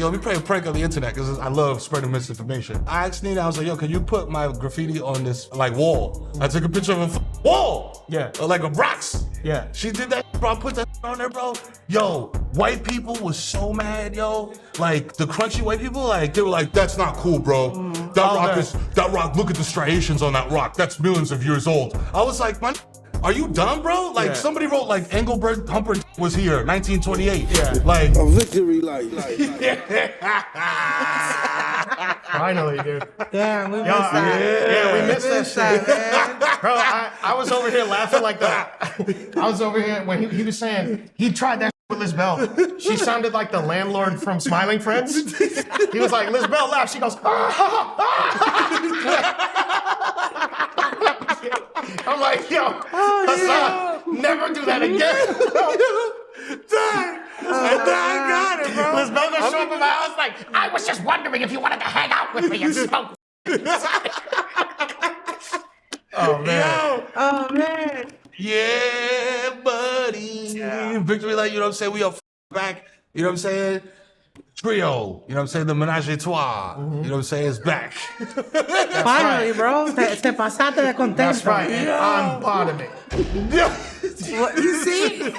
Yo, we play a prank on the internet because I love spreading misinformation. I asked Nina, I was like, yo, can you put my graffiti on this, like, wall? I took a picture of a wall. Yeah. Like a rocks. Yeah. She did that, bro. I put that on there, bro. Yo, white people was so mad, yo. Like, the crunchy white people, like, they were like, that's not cool, bro. That rock, look at the striations on that rock. That's millions of years old. I was like, man, are you dumb, bro? Like, somebody wrote, like, Engelbert Humperdinck was here, 1928. Yeah. Like, a victory light. Finally, dude. Damn, we missed that. Yeah, we missed that shit. Man. Bro, I was over here laughing like that. I was over here when he was saying he tried that with Lizbel. She sounded like the landlord from Smiling Friends. He was like, Lizbel laughed. She goes, I'm like, yo, Hassan, never do that again. dang. I got it, bro. Lizbel gonna show up in my house like, I was just wondering if you wanted to hang out with me and smoke. Oh, man. Yo. Oh, man. Yeah, buddy. Victory Light, you know what I'm saying? We are back, you know what I'm saying? Trio, you know what I'm saying? The menage a trois, you know what I'm saying? It's back. Finally, bro. Te pasaste de contento. That's right, and I'm part of it. What, you see?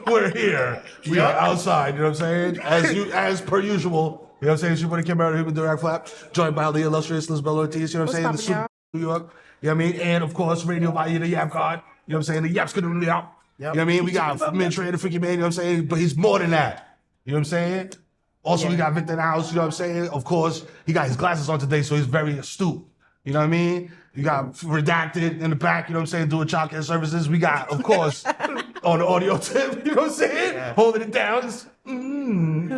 We're here. We are outside, you know what I'm saying? As per usual, you know what I'm saying? It's your buddy Mero here with Direct Flap, joined by the illustrious Lizbel Ortiz, you know what I'm saying? The super New York, you know what I mean? And of course, Radio by the Yap God, you know what I'm saying? The Yap's gonna really out. You know what I mean? We got Mint Trey, the Freaky Man, you know what I'm saying? But he's more than that. You know what I'm saying? Also, we got Victor in the house, you know what I'm saying? Of course, he got his glasses on today, so he's very astute. You know what I mean? You got Redacted in the back, you know what I'm saying? Doing childcare services. We got, of course, on the audio tip, you know what I'm saying? Yeah. Holding it down.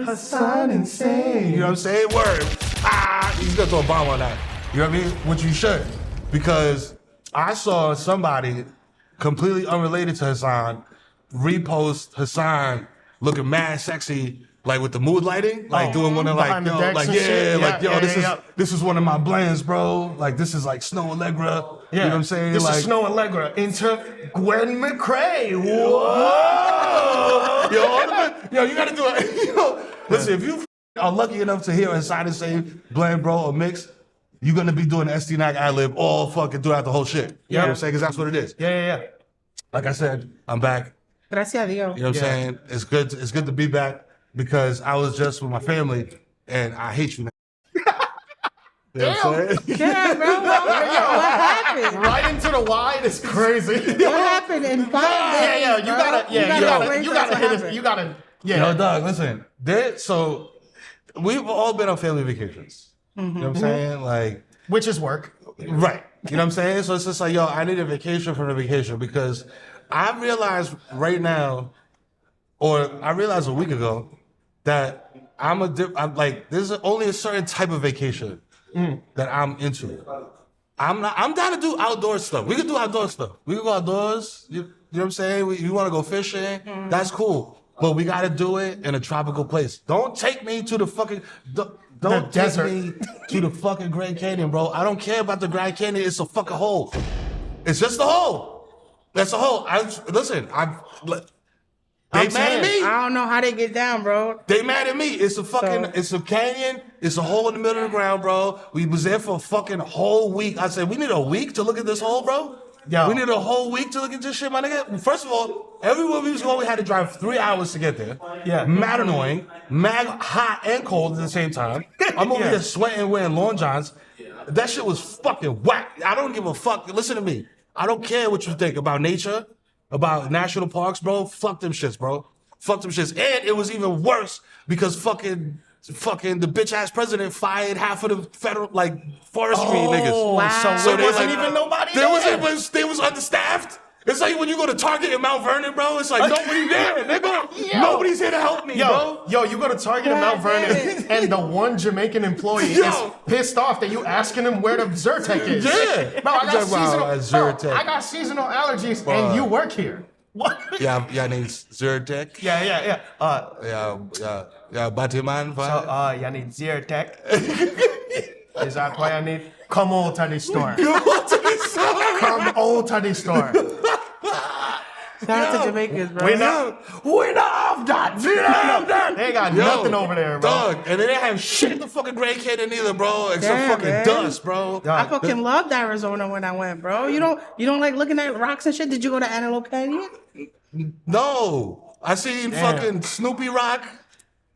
Hassan insane. You know what I'm saying? Word. He's gonna throw a bomb on that. You know what I mean? Which you should. Because I saw somebody completely unrelated to Hassan repost Hassan looking mad sexy, like with the mood lighting, like doing one of like, yo, like this is one of my blends, bro. Like this is like Snow Allegra. You know what I'm saying? This like, is Snow Allegra into Gwen McCrae. Whoa! yo, you gotta do it. Yo, listen, if you are lucky enough to hear Hassan and say blend, bro, or mix, you're gonna be doing the ST9 ad-lib all fucking throughout the whole shit. You know what I'm saying? Because that's what it is. Yeah. Like I said, I'm back. Gracias a Dios. You know what I'm saying? It's good to be back because I was just with my family and I hate you now. You know what I'm saying? Yeah, bro. What happened? Right into the wide is crazy. What happened in 5 days? You gotta hit it. You gotta. Yo, dog, listen. So we've all been on family vacations. You know what I'm saying? Like, which is work. Right. You know what I'm saying? So it's just like, yo, I need a vacation from the vacation because I realized right now, or I realized a week ago, that I'm like, there's only a certain type of vacation that I'm into. I'm down to do outdoor stuff. We can do outdoor stuff. We can go outdoors. You know what I'm saying? You want to go fishing? That's cool. But we got to do it in a tropical place. Don't take me to the fucking... Don't take me to the fucking Grand Canyon, bro. I don't care about the Grand Canyon. It's a fucking hole. It's just a hole. That's a hole. They mad at me. I don't know how they get down, bro. They mad at me. It's a fucking, it's a canyon. It's a hole in the middle of the ground, bro. We was there for a fucking whole week. I said, we need a week to look at this hole, bro? Yo. We need a whole week to look at this shit, my nigga. First of all, everywhere we was going, we had to drive 3 hours to get there. Yeah. Mad annoying, mad hot and cold at the same time. I'm over here sweating, wearing long johns. That shit was fucking whack. I don't give a fuck. Listen to me. I don't care what you think about nature, about national parks, bro. Fuck them shits, bro. Fuck them shits. And it was even worse because fucking the bitch ass president fired half of the federal forestry niggas. Wow. So there wasn't even nobody there. They was understaffed. It's like when you go to Target in Mount Vernon, bro. It's like nobody there, nigga. Nobody's here to help me, bro. Yo, you go to Target in Mount Vernon, and the one Jamaican employee is pissed off that you asking him where the Zyrtec is. Yeah, bro, I got seasonal allergies, and you work here. What? Yeah, need Zyrtec. Yeah. Yeah, Batman. So, you need Zyrtec. Is that why I need? Come on to the store. Come on to the store. Shout out to Jamaicans, bro. We not off that. They ain't got nothing over there, bro. Dog, and they didn't have shit in the fucking Grand Canyon either, bro. Except Yeah, fucking man. dust, bro. I fucking loved Arizona when I went, bro. You don't like looking at rocks and shit? Did you go to Antelope Canyon? No. I seen fucking Snoopy Rock.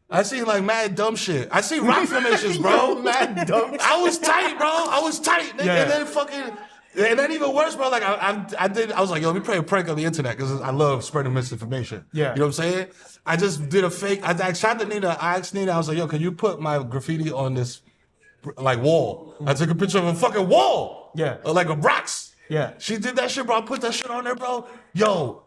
I seen like mad dumb shit. I seen rock formations, bro. Mad dumb shit. I was tight, bro. I was tight, nigga. Yeah. And then fucking, and then even worse, bro. Like I was like, yo, let me play a prank on the internet because I love spreading misinformation. Yeah. You know what I'm saying? I just did a fake. I shot to Nina. I asked Nina. I was like, yo, can you put my graffiti on this like wall? I took a picture of a fucking wall. Yeah. Like a rocks. Yeah. She did that shit, bro. I put that shit on there, bro. Yo.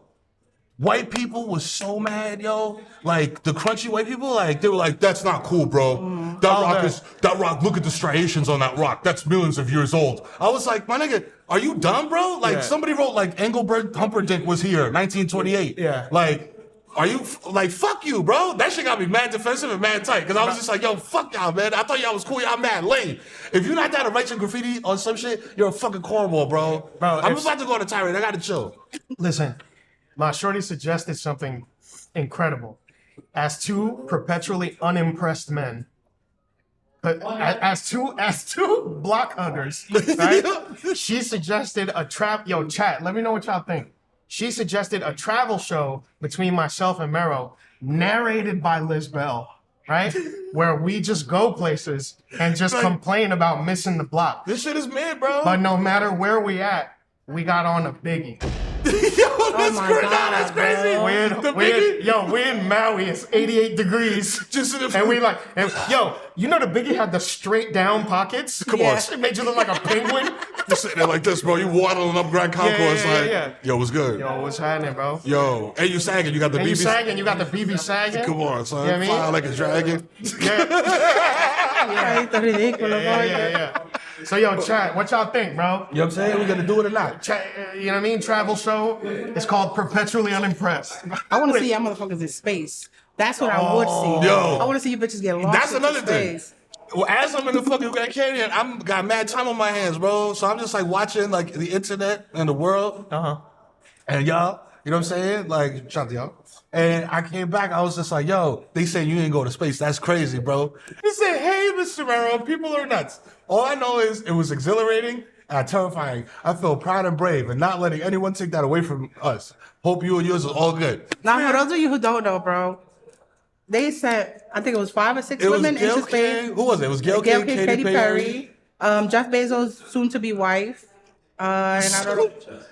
White people was so mad, yo. Like the crunchy white people, like they were like, "That's not cool, bro. That rock. Look at the striations on that rock. That's millions of years old." I was like, "My nigga, are you dumb, bro? Like somebody wrote like Engelbert Humperdinck was here, 1928. Yeah. Like, are you like fuck you, bro? That shit got me mad defensive and mad tight because I was just like, yo, fuck y'all, man. I thought y'all was cool. Y'all mad lame. If you're not down to write your graffiti on some shit, you're a fucking cornball, bro. I'm about to go on a tirade. I gotta chill. Listen. My shorty suggested something incredible. As two perpetually unimpressed men, but as two block huggers, right? She suggested a Yo, chat, let me know what y'all think. She suggested a travel show between myself and Mero, narrated by Lizbel, right? Where we just go places and just complain about missing the block. This shit is mid, bro. But no matter where we at, we got on a biggie. Yo, that's my crazy. God, That's crazy. bro. We're in Maui. It's 88 degrees. Just in the And we like, yo, you know the Biggie had the straight down pockets? Come Yeah. on, it made you look like a penguin. Just sitting there like this, bro. You waddling up Grand Concourse, yeah. Yo, what's good? Yo, what's happening, bro? Yo, and you sagging. You got the And you BB. sagging, you got the BB sagging. Come on, son. You know what I mean? Fly like a dragon. Yeah, Ahí está ridículo, bro. yeah. So, yo, chat, what y'all think, bro? You know what I'm saying? We gonna do it or not? Chat, you know what I mean? Travel show. It's called Perpetually Unimpressed. I want to see y'all motherfuckers in space. That's what I would see. Yo. I want to see you bitches get launched That's into another thing. space. Well, as I'm in the fucking Grand Canyon, I'm got mad time on my hands, bro. So I'm just like watching like the internet and the world. And y'all, you know what I'm saying? Like, shout out to y'all. And I came back, I was just like, yo, they say you ain't go to space. That's crazy, bro. He said, hey, Mr. Mero, people are nuts. All I know is it was exhilarating and terrifying. I feel proud and brave and not letting anyone take that away from us. Hope you and yours are all good. Now, for those of you who don't know, bro, they sent, I think it was 5 or 6 It was women Gail into space. King. Who was it? It was Gail Gail King, King, Katy Perry, Jeff Bezos' soon-to-be wife, and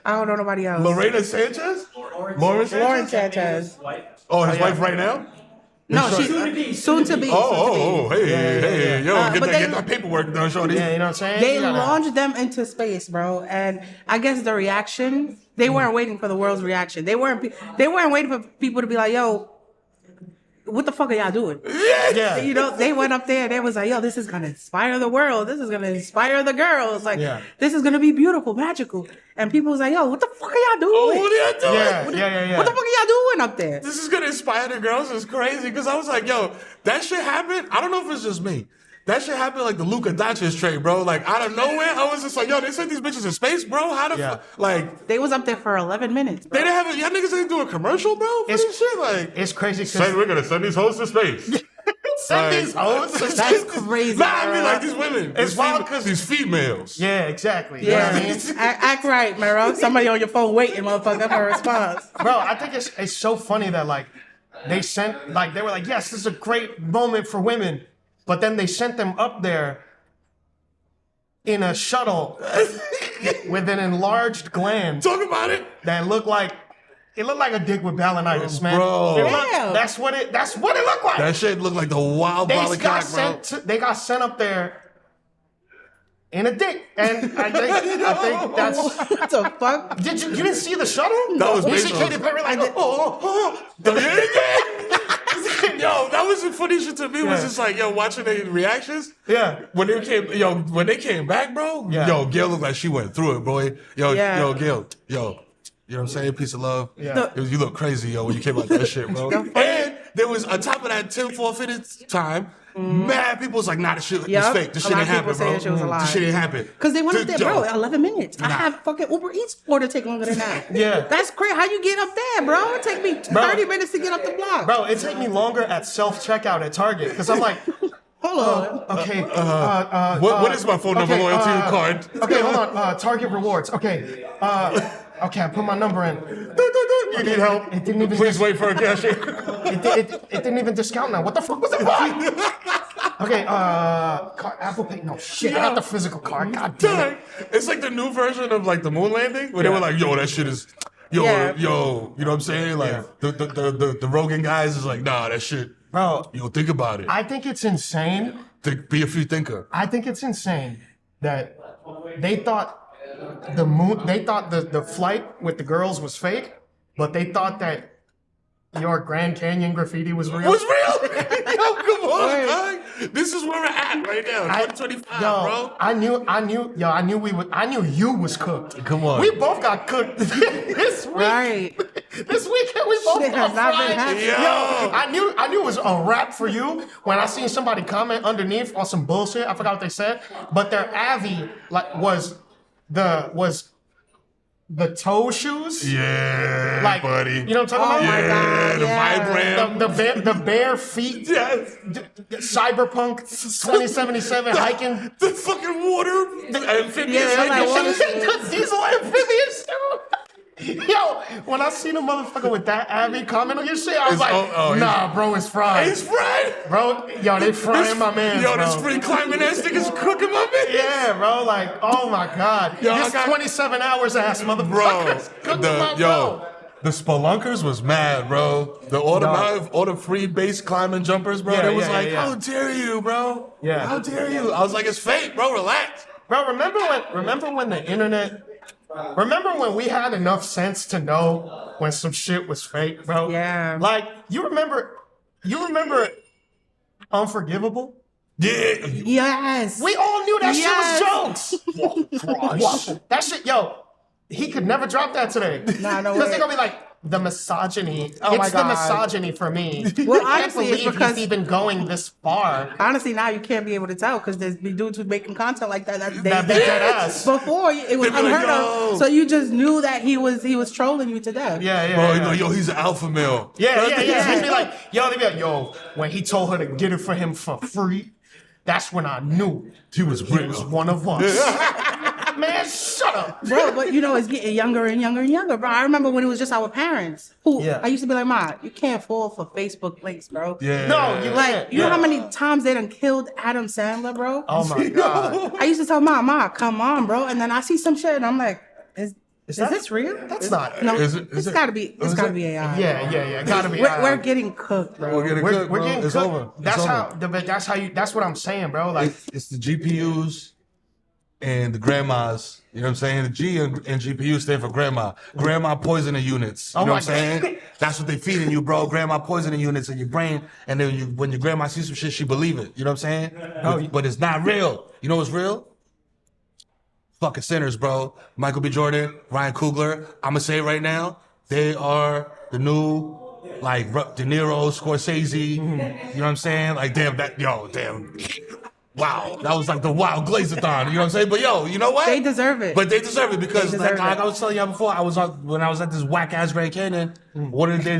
I don't know nobody else. Lorena Sanchez? Lauren Sanchez. Oh, his wife right now? No, she's soon-to-be. Hey, yo, but get that paperwork done, shorty. Yeah, you know what I'm saying? They You gotta- launched them into space, bro, and I guess the reaction, they weren't waiting for the world's reaction. They weren't waiting for people to be like, yo, what the fuck are y'all doing? Yeah. You know, they went up there and they was like, yo, this is gonna inspire the world. This is gonna inspire the girls. Like, this is gonna be beautiful, magical. And people was like, yo, what the fuck are y'all doing? Oh, what are y'all doing? Yeah. What the fuck are y'all doing up there? This is gonna inspire the girls. It's crazy because I was like, yo, that shit happened. I don't know if it's just me. That shit happened like the Luka Doncic trade, bro. Like out of nowhere, I was just like, yo, they sent these bitches in space, bro. How the fuck? Like They was up there for 11 minutes. they didn't have y'all niggas didn't do a commercial, bro. For this shit, like It's crazy we're gonna send these hoes to space. send these hoes. That's crazy. Nah, I mean bro. like these women. It's wild because these females. Yeah, exactly. You know what I Yeah, mean? act right, Mero. Somebody on your phone waiting, motherfucker, for a response. Bro, I think it's so funny that like they were like, yes, this is a great moment for women, but then they sent them up there in a shuttle with an enlarged gland Talk about it. that looked like a dick with balanitis, man. Bro. Damn. That's what it looked like. That shit looked like the wild They volley got cock, bro. they got sent up there in a dick, and I think that's. What the fuck? You didn't see the shuttle? That was You see Bezos. Katy Perry like, Yo, that was the funny shit to me. Was just like, yo, watching their reactions. yeah. When they came back, bro. Yeah. Yo, Gail looked like she went through it, boy. Yo, Yeah. yo, Gail, yo. You know what I'm saying? Peace of love. Yeah. You look crazy, yo, when you came out that shit, bro. And there was, on top of that tinfoil fitted time, Mad people was like, nah, this shit was Yup. fake. This A shit lot ain't of people happen, bro. saying she was a lie. This shit ain't happen. Because they went up there, bro, 11 minutes. I Nah. have fucking Uber Eats order take longer than that. Yeah. That's crazy. How you get up there, bro? It take me 30 minutes to get up the block. Bro, it take me longer at self-checkout at Target because I'm like, Hold on. okay. What is my phone number, okay, loyalty card? Okay, hold on. Target rewards. Okay. Okay, I put my number in. You need help? It didn't even. Please wait for a cashier. It didn't even discount now. What the fuck was it? Okay. Apple Pay. No shit. I got the physical card. God damn it. It's like the new version of like the moon landing where they were like, yo, that shit is. Yo, Yeah. you know what I'm saying? Like the Rogan guys is like, nah, that shit. Bro, Yo, think about it. I think it's insane. Be a free thinker. I think it's insane that they thought the moon. They thought the flight with the girls was fake, but they thought that your Grand Canyon graffiti was real. What's real? Yo, come on, dog. This is where we're at right now. 2025, bro. I knew you was cooked. Come on. We both got cooked this week. Right. This weekend we both Shit got has not been fried. happening. Yo. I knew it was a wrap for you when I seen somebody comment underneath on some bullshit. I forgot what they said, but their Avi was the toe shoes. Yeah, Like, buddy. you know what I'm talking Oh about? my God, the yeah. Vibram. The bare feet. Yes. Cyberpunk 2077 hiking. The fucking water. The amphibious. Yeah, they're like water The diesel amphibious too. Yo, when I seen a motherfucker with that Abby comment on your shit, I was like, nah, bro, it's fried. He's fried. Bro, yo, they frying my man. Yo, bro. this free climbing ass nigga's cooking my man. Yeah, bro, like, oh my God. Yo, I this got- 27 hours ass Bro, motherfuckers cooking my bro. the Spelunkers was mad, bro. All the free base climbing jumpers, bro. Yeah, They was yeah, like, yeah, yeah. how dare you, bro? Yeah. How dare you? I was like, it's fake, bro. Relax. Bro, remember when the internet, remember when we had enough sense to know when some shit was fake, bro? Yeah. Like, you remember Unforgivable? Yeah. Yes. We all knew that Yes. shit was jokes. That shit, yo, he could never drop that today. Nah, no Because way. they're gonna be like, the misogyny. Oh my it's the God. misogyny for me. Well, I can't honestly, it's believe because- he's even going this far. Honestly, now you can't be able to tell because there's be dudes who's making content like that. They That big dead ass. Before it was They be like, unheard yo. of, so you just knew that he was trolling you to death. Yeah, Bro, yeah. yo, he's an alpha male. Yeah. Yeah. He'd be like, yo, when he told her to get it for him for free, that's when I knew He was he was real. one of us. Man, shut up. Bro, but it's getting younger and younger and younger, bro. I remember when it was just our parents who Yeah. I used to be like, Ma, you can't fall for Facebook links, bro. Yeah. No, you Like, can't. you know Yeah. how many times they done killed Adam Sandler, bro? Oh my God. I used to tell Ma, come on, bro. And then I see some shit and I'm like, is that- this real? That's not. No, Is it- it's gotta be AI. Yeah. Gotta be. We're getting cooked, bro. We're getting cooked, We're bro. getting It's cooked. over. That's It's how. over. That's what I'm saying, bro. Like, It's the GPUs and the grandmas. You know what I'm saying? The G and GPU stand for grandma. Grandma poisoning units. You know what I'm my saying? God. That's what they feeding you, bro. Grandma poisoning units in your brain. And then when your grandma sees some shit, she believe it. You know what I'm saying? But it's not real. You know what's real? Fucking sinners, bro. Michael B. Jordan, Ryan Coogler. I'm gonna say it right now. They are the new, like, De Niro, Scorsese. You know what I'm saying? Like, damn. Wow, that was like the wild Glazathon, you know what I'm saying? But yo, you know what? They deserve it. But they deserve it because, They like, deserve it. I was telling y'all before, when I was at this whack ass Grand Canyon, one of the days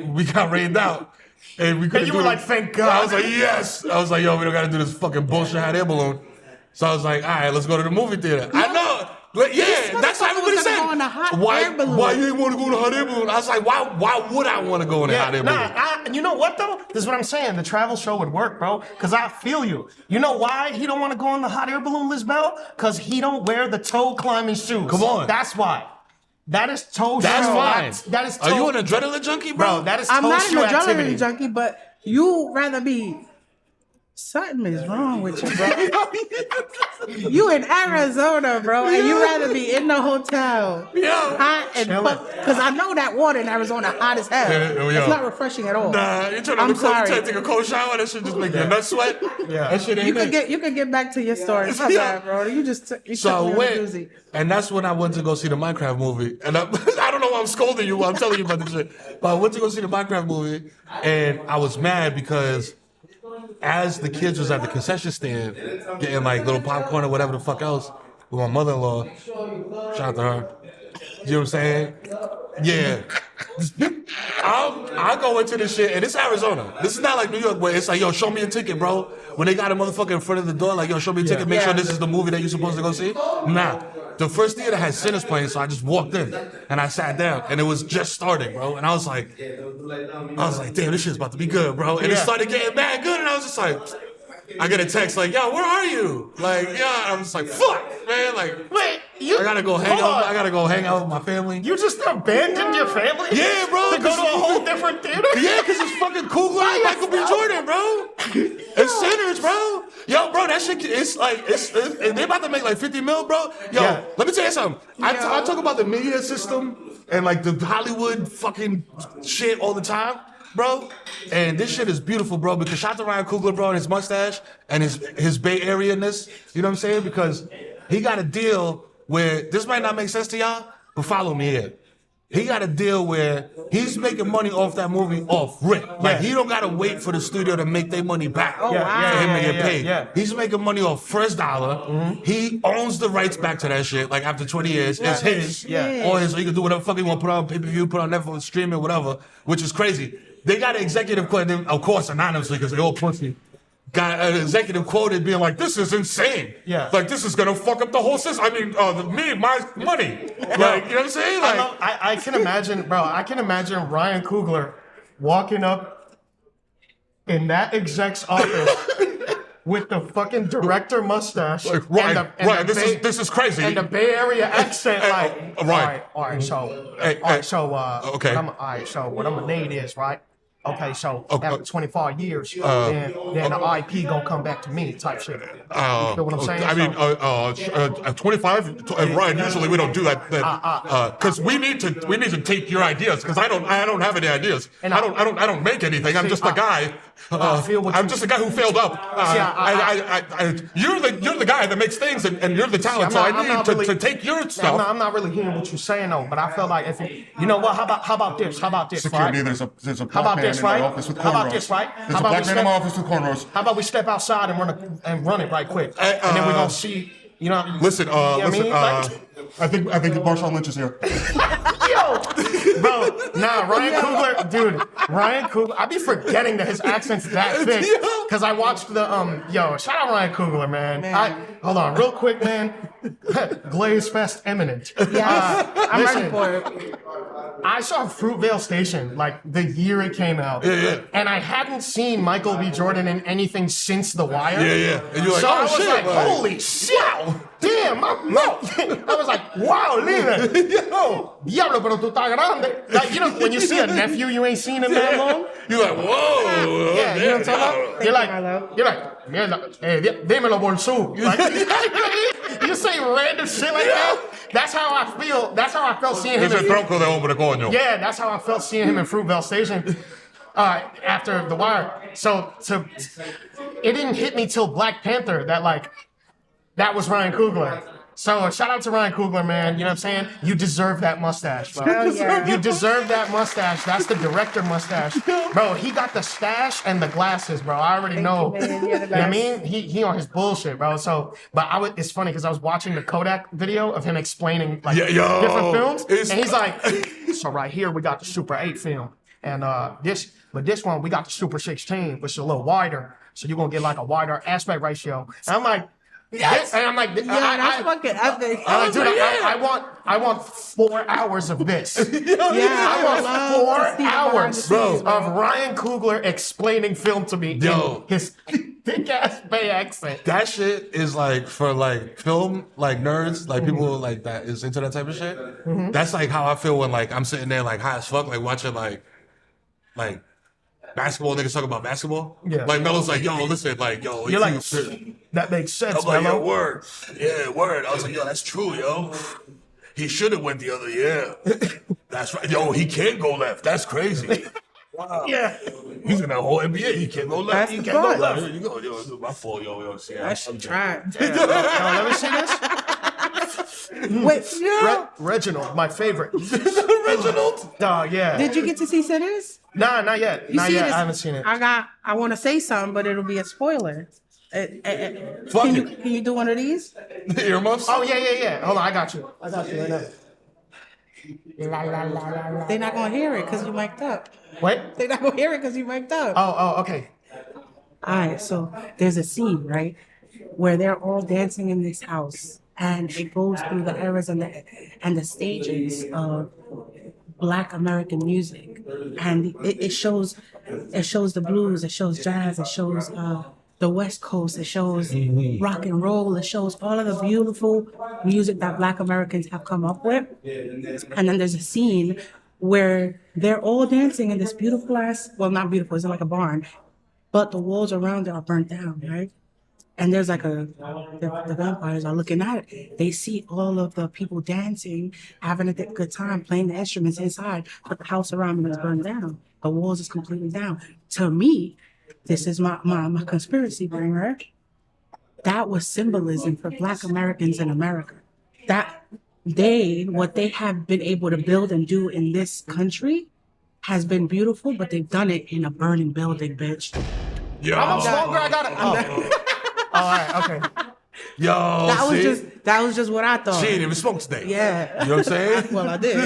we got rained out, and we couldn't you do were it. like, thank God. I was like, yes. I was like, yo, we don't got to do this fucking bullshit hot air balloon. So I was like, all right, let's go to the movie theater. I know. But yeah, that's how motherfucker everybody was said. gonna go on the hot why, air balloon. Why you didn't want to go on the hot air balloon? I was like, why would I want to go on the hot air balloon? You know what though? This is what I'm saying. The travel show would work, bro. Cause I feel you. You know why he don't want to go on the hot air balloon, Lizbel? Cause he don't wear the toe climbing shoes. Come on. That's why. That is toe That's shoe. fine. That is toe. Are you an adrenaline junkie, bro? bro? That is toe I'm not shoe an activity. adrenaline junkie, but you rather be. Something is wrong with you, bro. You in Arizona, bro, and you rather be in the hotel, hot and Chilling. because I know that water in Arizona hot as hell. Yeah, It's not refreshing at all. Nah, you turn on I'm the cold, sorry. you take a cold shower, that shit just make your nuts sweat. Yeah. That shit ain't You could get back to your story. It's not Yeah. bad, bro. You just took me So I on a went, doozy. and that's when I went to go see the Minecraft movie. And I don't know why I'm scolding you while I'm telling you about this shit. But I went to go see the Minecraft movie, and I was mad because as the kids was at the concession stand getting like little popcorn or whatever the fuck else with my mother-in-law, shout out to her. You know what I'm saying? Yeah. I'll go into this shit, and it's Arizona. This is not like New York where it's like, yo, show me a ticket, bro. When they got a motherfucker in front of the door, like, yo, show me a ticket, make sure this is the movie that you're supposed to go see. Nah. The first theater had Sinners playing, so I just walked in and I sat down, and it was just starting, bro. And I was like, damn, this shit's about to be good, bro. And it started getting mad good, and I was just like, I get a text like, yo, where are you? Like, yeah, I was just like, fuck, man. Like, wait, I gotta go hang out. I gotta go hang out with my family. You just abandoned your family? Yeah, bro. To go to a whole different theater? Yeah, because it's fucking Coogler and Michael B. Jordan, bro. It's Sinners, bro. Yo, bro, that shit, it's like, they about to make like 50 mil, bro. Yo, let me tell you something. I talk about the media system and like the Hollywood fucking shit all the time, bro. And this shit is beautiful, bro, because shout out to Ryan Coogler, bro, and his mustache and his Bay Area-ness. You know what I'm saying? Because he got a deal where, this might not make sense to y'all, but follow me here. He got a deal where he's making money off that movie off rip. Like, he don't got to wait for the studio to make their money back for him to get paid. He's making money off first dollar. He owns the rights back to that shit, like, after 20 years. It's his. Or his, so he can do whatever fuck he want, put on pay-per-view, put on Netflix, streaming, whatever, which is crazy. They got an executive quote, of course, anonymously, because they all pussy. Got an executive quoted being like, this is insane. Like, this is going to fuck up the whole system. I mean, my money. Like, you know what I'm saying? Like, I can imagine, bro, Ryan Coogler walking up in that exec's office with the fucking director mustache. Like, this is crazy. And the Bay Area accent, like, all right, so what I'm going to need is, right? Okay, so after 25 years, then the IP gonna come back to me, type shit. You feel what I'm saying? I mean, at 25, Ryan, usually we don't do that, because we need to take your ideas, because I don't have any ideas. And I don't make anything. I'm just a guy. I'm just a guy who failed up. You're the guy that makes things, and you're the talent. So I need to take your stuff. I'm not really hearing what you're saying though, but I feel like if you know what? How about this? Security. Right? There's a How about this, right? How about this, right? There's a black man in my office with cornrows. How about we step outside and run it right quick, and then we're gonna see. You know. Listen. I think Marshawn Lynch is here. Yo, bro, Ryan Coogler, I be forgetting that his accent's that thick, because I watched the, shout out Ryan Coogler, man. Hold on, real quick, man. Glaze Fest imminent. I'm ready for it. I saw Fruitvale Station, like, the year it came out. And I hadn't seen Michael B. Jordan in anything since The Wire. And you're like, so I was shit, like, holy shit! Damn, I was like, wow, líder. Yo, diablo, pero tú estás grande. Like, you know, when you see a nephew you ain't seen in that long. You're like, whoa. Yeah, you know what I'm talking about? You're like, mierda, dímelo, bolsú. Like, you say random shit like that. That's how I feel. That's how I felt seeing him. Yeah, that's how I felt seeing him in Fruitvale Station. After The Wire. So it didn't hit me till Black Panther that was Ryan Coogler. So shout out to Ryan Coogler, man. You know what I'm saying? You deserve that mustache, bro. You deserve that mustache. That's the director mustache. Bro, he got the stash and the glasses, bro. I already know. You know what I mean? He on his bullshit, bro. So, it's funny because I was watching the Kodak video of him explaining different films. And he's like, so right here we got the Super 8 film. And this one we got the Super 16, which is a little wider. So you're gonna get like a wider aspect ratio. And I'm like, yes. And I'm like, that's fucking epic. I'm like, dude, I want 4 hours of this. I want 4 hours, bro, of Ryan Coogler explaining film to me in his thick ass Bay accent. That shit is like for like film like nerds, like people like that is into that type of shit. That's like how I feel when like I'm sitting there like high as fuck, like watching like basketball niggas talk about basketball. Like Melo's like, yo, listen, like, yo, you're like, that makes sense, I'm like, yo, word. Yeah, word. I was like, yo, that's true, yo. He should have went the other year. That's right. Yo, he can't go left. That's crazy. Wow. Yeah. He's in the whole NBA. He can't go left. He can't go left. You go, yo, my fault, yo. See, I should try. Let me see this. Wait, Reginald, my favorite. Reginald. Dog, yeah. did you get to see Sinners? Nah, not yet. You Not see yet. this- I haven't seen it. I want to say something, but it'll be a spoiler. Fuck Can it. you do one of these? Earmuffs. Oh, yeah. Hold on, I got you right now. They're not gonna hear it because you mic'd up. Wait. They're not gonna hear it because you mic'd up. Oh, okay. All right, so there's a scene, right, where they're all dancing in this house, and it goes through the eras and the stages of Black American music, and it shows the blues, it shows jazz, it shows the West Coast, it shows rock and roll, it shows all of the beautiful music that Black Americans have come up with, and then there's a scene where they're all dancing in this beautiful ass, well, not beautiful, it's like a barn, but the walls around it are burnt down, right? And there's like the vampires are looking at it. They see all of the people dancing, having a good time, playing the instruments inside, but the house around them is burned down. The walls is completely down. To me, this is my conspiracy brain, right? That was symbolism for Black Americans in America. That what they have been able to build and do in this country has been beautiful, but they've done it in a burning building, bitch. Yo. I'm a smoker. I got it. Oh. All right. Okay. Yo. That was just what I thought. She ain't even smoked today. Yeah. You know what I'm saying? Well, I did.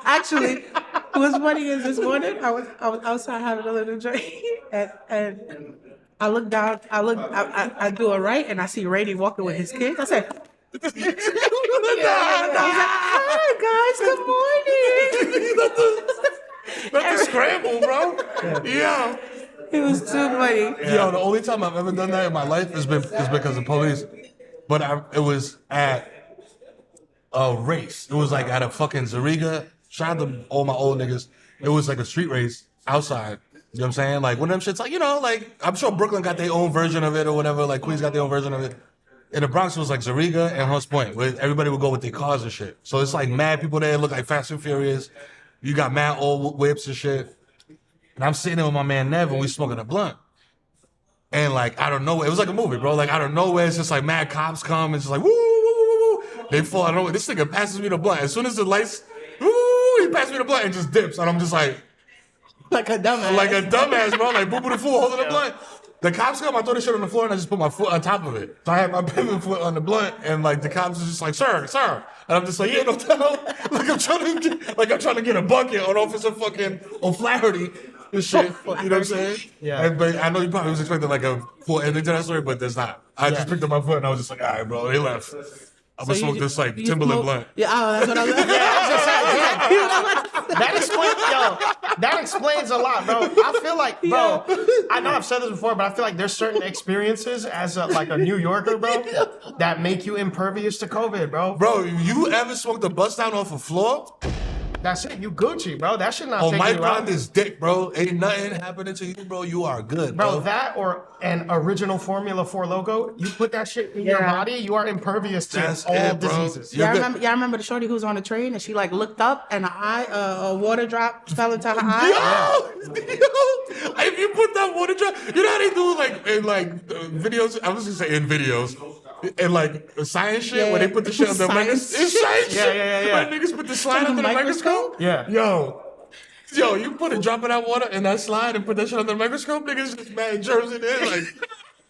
Actually, what's funny is this morning I was outside having a little drink, and I look down. I do a right, and I see Rainey walking with his kids. I said, He's like, "Hi guys, good morning." That's a scramble, bro. Yeah. It was too funny. Yo, the only time I've ever done that in my life is because of police. But it was at a race. It was like at a fucking Zariga. Shout out to all my old niggas. It was like a street race outside. You know what I'm saying? Like one of them shits, like, you know, like I'm sure Brooklyn got their own version of it or whatever. Like Queens got their own version of it. In the Bronx, it was like Zariga and Hunts Point, where everybody would go with their cars and shit. So it's like mad people there, look like Fast and Furious. You got mad old whips and shit. And I'm sitting there with my man Nev and we smoking a blunt. And like, out of nowhere, it was like a movie, bro. Like out of nowhere, it's just like mad cops come and it's just like, woo, woo, woo, woo. They fall out of nowhere. This nigga passes me the blunt. As soon as the lights, woo, he passes me the blunt and just dips. And I'm just like Like a dumbass. Like a dumbass, bro. Like boo boo the fool holding the blunt. The cops come, I throw the shit on the floor and I just put my foot on top of it. So I had my pivot foot on the blunt and like the cops was just like, sir. And I'm just like, yeah, no tell. Like I'm trying to get a bucket on Officer fucking O'Flaherty and shit. You know what I'm saying? Yeah. But I know you probably was expecting like a full ending to that story, but there's not. I just picked up my foot and I was just like, all right, bro, they left. I'm gonna smoke this like Timberland blunt. Yeah, oh, that's what I was That explains a lot, bro. I feel like, bro, I know I've said this before, but I feel like there's certain experiences as a New Yorker, bro, that make you impervious to COVID, bro. Bro, you ever smoked a bust down off a floor? That's it. You Gucci, bro. That should not Oh, take my you out. grind is dick, bro. Ain't nothing happening to you, bro. You are good, bro. Bro, that or an original Formula 4 logo, you put that shit in your body, you are impervious to That's all it, bro. diseases. You're good. Y'all remember the shorty who was on the train and she like looked up and a water drop fell into her eye? Yo, if you put that water drop, you know how they do like in like videos. I was gonna say in videos, and like science shit where they put the shit under the Science microscope. It's science shit. Yeah. Like niggas put the slide Under under the the microscope. Yeah. Yo, you put a drop of that water in that slide and put that shit under the microscope. Niggas just mad germs in there, like.